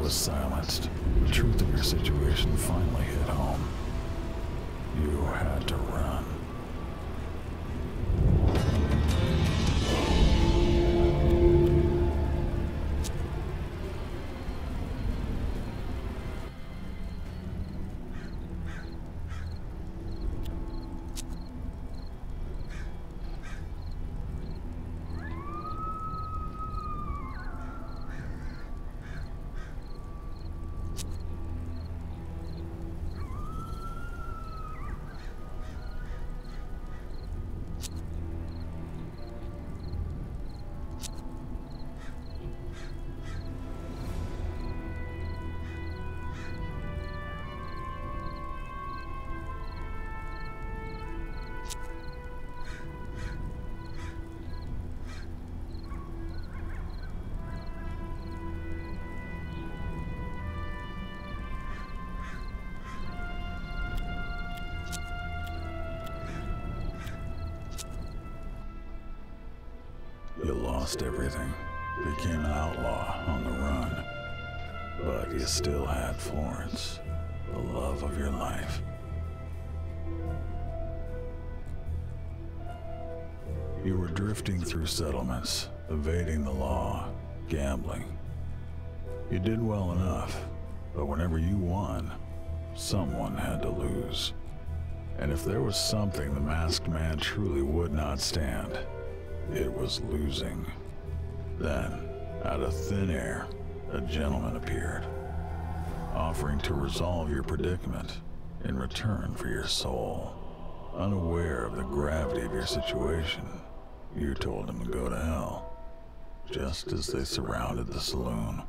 Was silenced. The truth of your situation finally hit home. You had to run. You lost everything, became an outlaw on the run, but you still had Florence, the love of your life. You were drifting through settlements, evading the law, gambling. You did well enough, but whenever you won, someone had to lose. And if there was something the masked man truly would not stand, it was losing. Then, out of thin air, a gentleman appeared, offering to resolve your predicament in return for your soul. Unaware of the gravity of your situation, you told him to go to hell, just as they surrounded the saloon.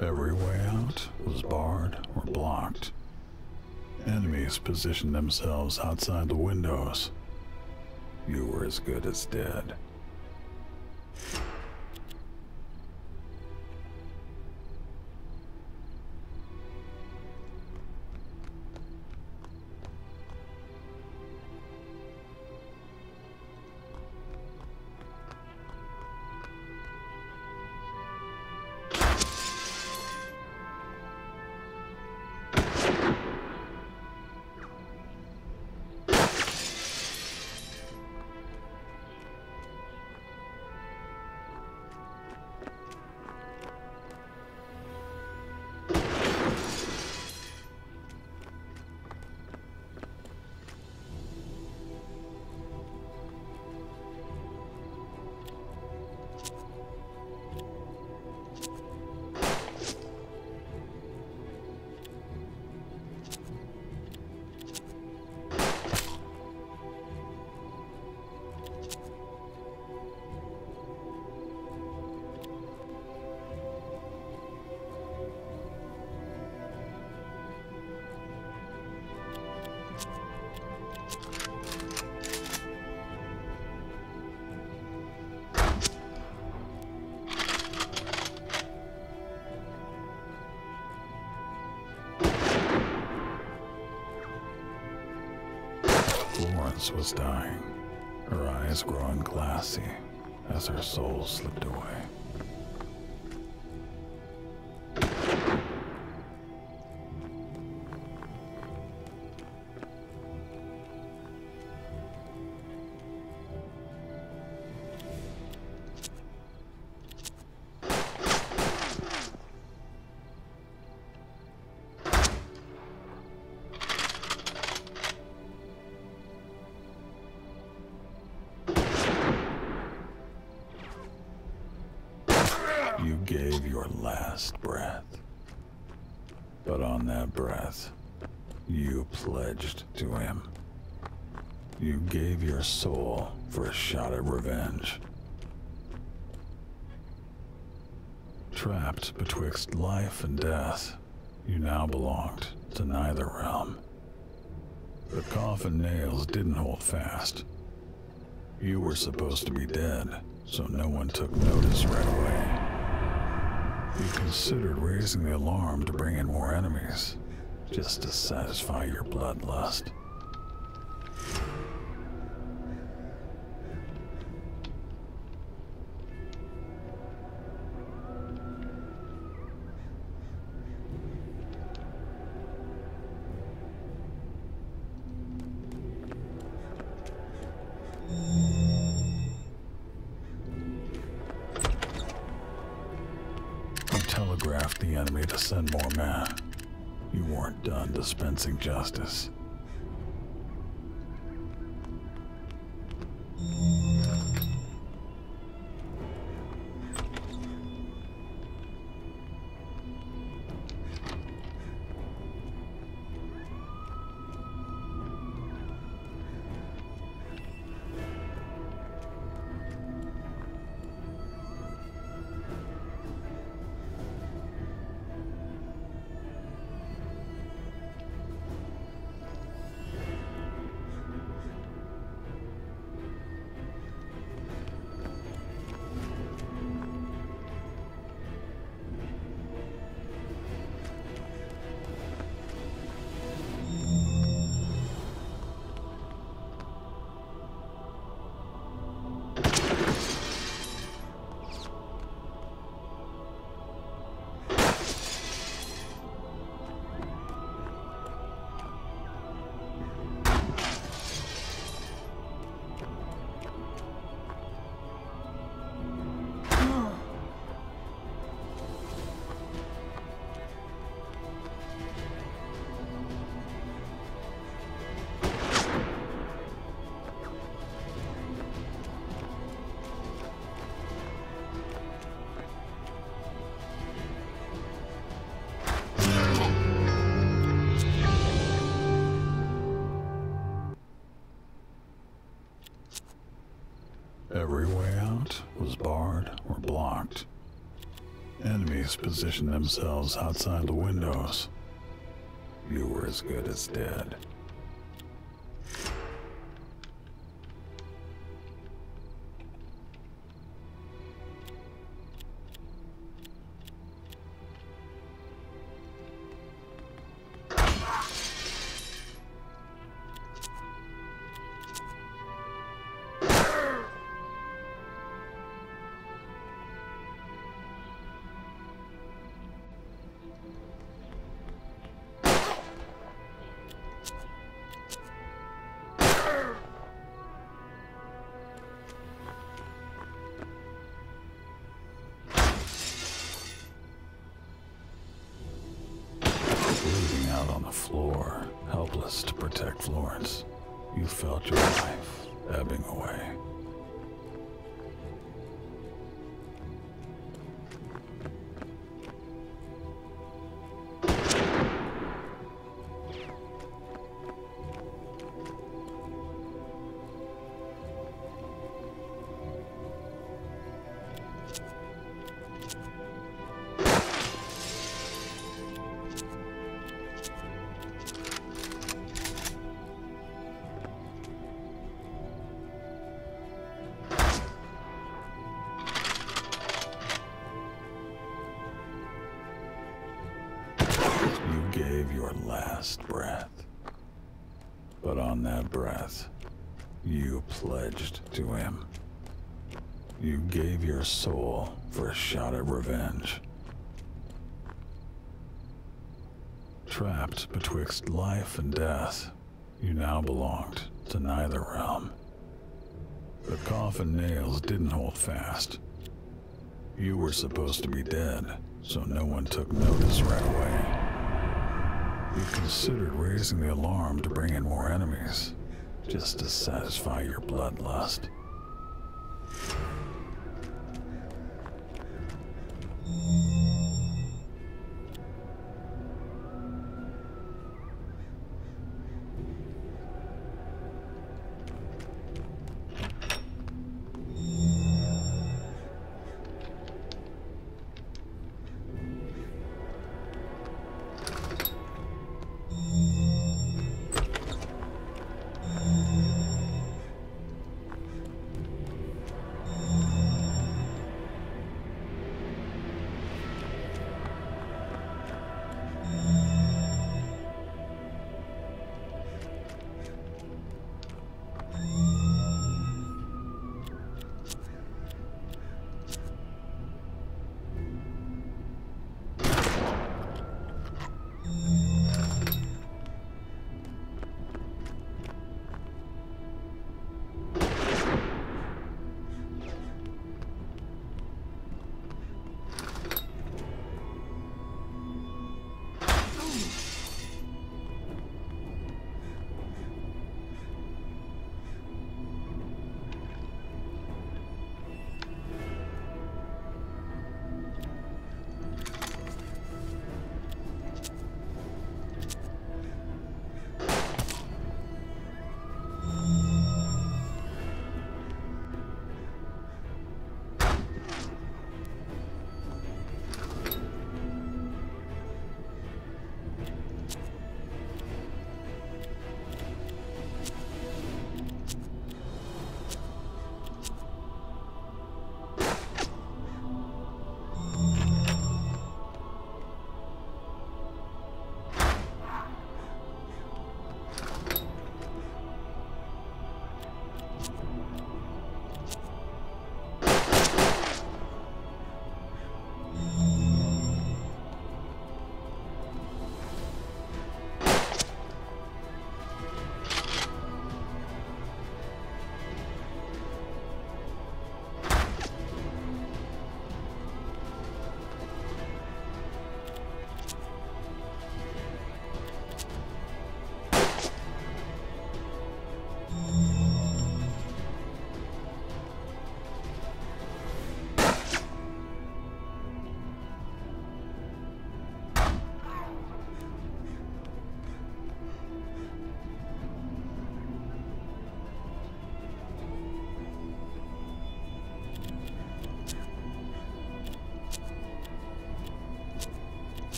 Every way out was barred or blocked. Enemies positioned themselves outside the windows. You were as good as dead. Florence was dying, her eyes growing glassy as her soul slipped away. You gave your last breath. But on that breath, you pledged to him. You gave your soul for a shot at revenge. Trapped betwixt life and death, you now belonged to neither realm. The coffin nails didn't hold fast. You were supposed to be dead, so no one took notice right away. You considered raising the alarm to bring in more enemies, just to satisfy your bloodlust. Telegraphed the enemy to send more men. You weren't done dispensing justice. Every way out was barred or blocked. Enemies positioned themselves outside the windows. You were as good as dead. Bleeding out on the floor, helpless to protect Florence, you felt your life ebbing away. You gave your last breath. But on that breath, you pledged to him. You gave your soul for a shot at revenge. Trapped betwixt life and death, you now belonged to neither realm. The coffin nails didn't hold fast. You were supposed to be dead, so no one took notice right away. You considered raising the alarm to bring in more enemies, just to satisfy your bloodlust.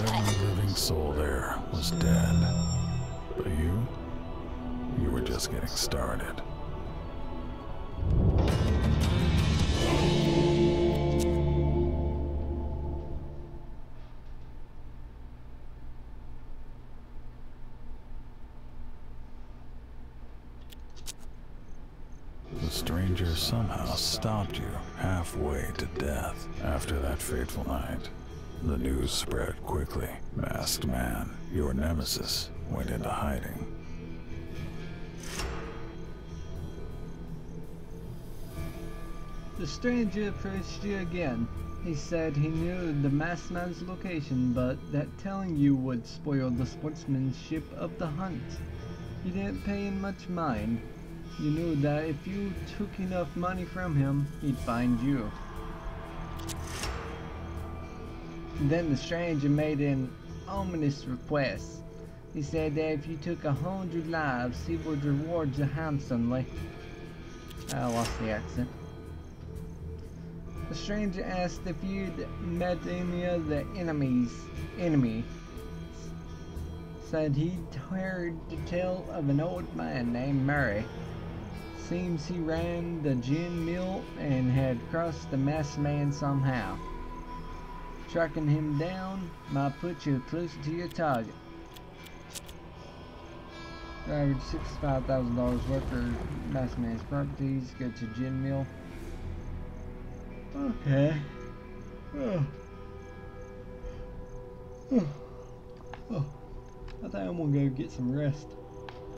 Every living soul there was dead. But you were just getting started. The stranger somehow stopped you halfway to death after that fateful night. The news spread quickly. Masked Man, your nemesis, went into hiding. The stranger approached you again. He said he knew the masked man's location, but that telling you would spoil the sportsmanship of the hunt. You didn't pay him much mind. You knew that if you took enough money from him, he'd find you. Then the stranger made an ominous request. He said that if you took 100 lives, he would reward you handsomely. I lost the accent. The stranger asked if you'd met any of the enemy. Said he'd heard the tale of an old man named Murray. Seems he ran the gin mill and had crossed the masked man somehow. Tracking him down might put you closer to your target. Average $65,000 worth for masked man's properties. Go to gin mill. Okay. I think I'm gonna go get some rest.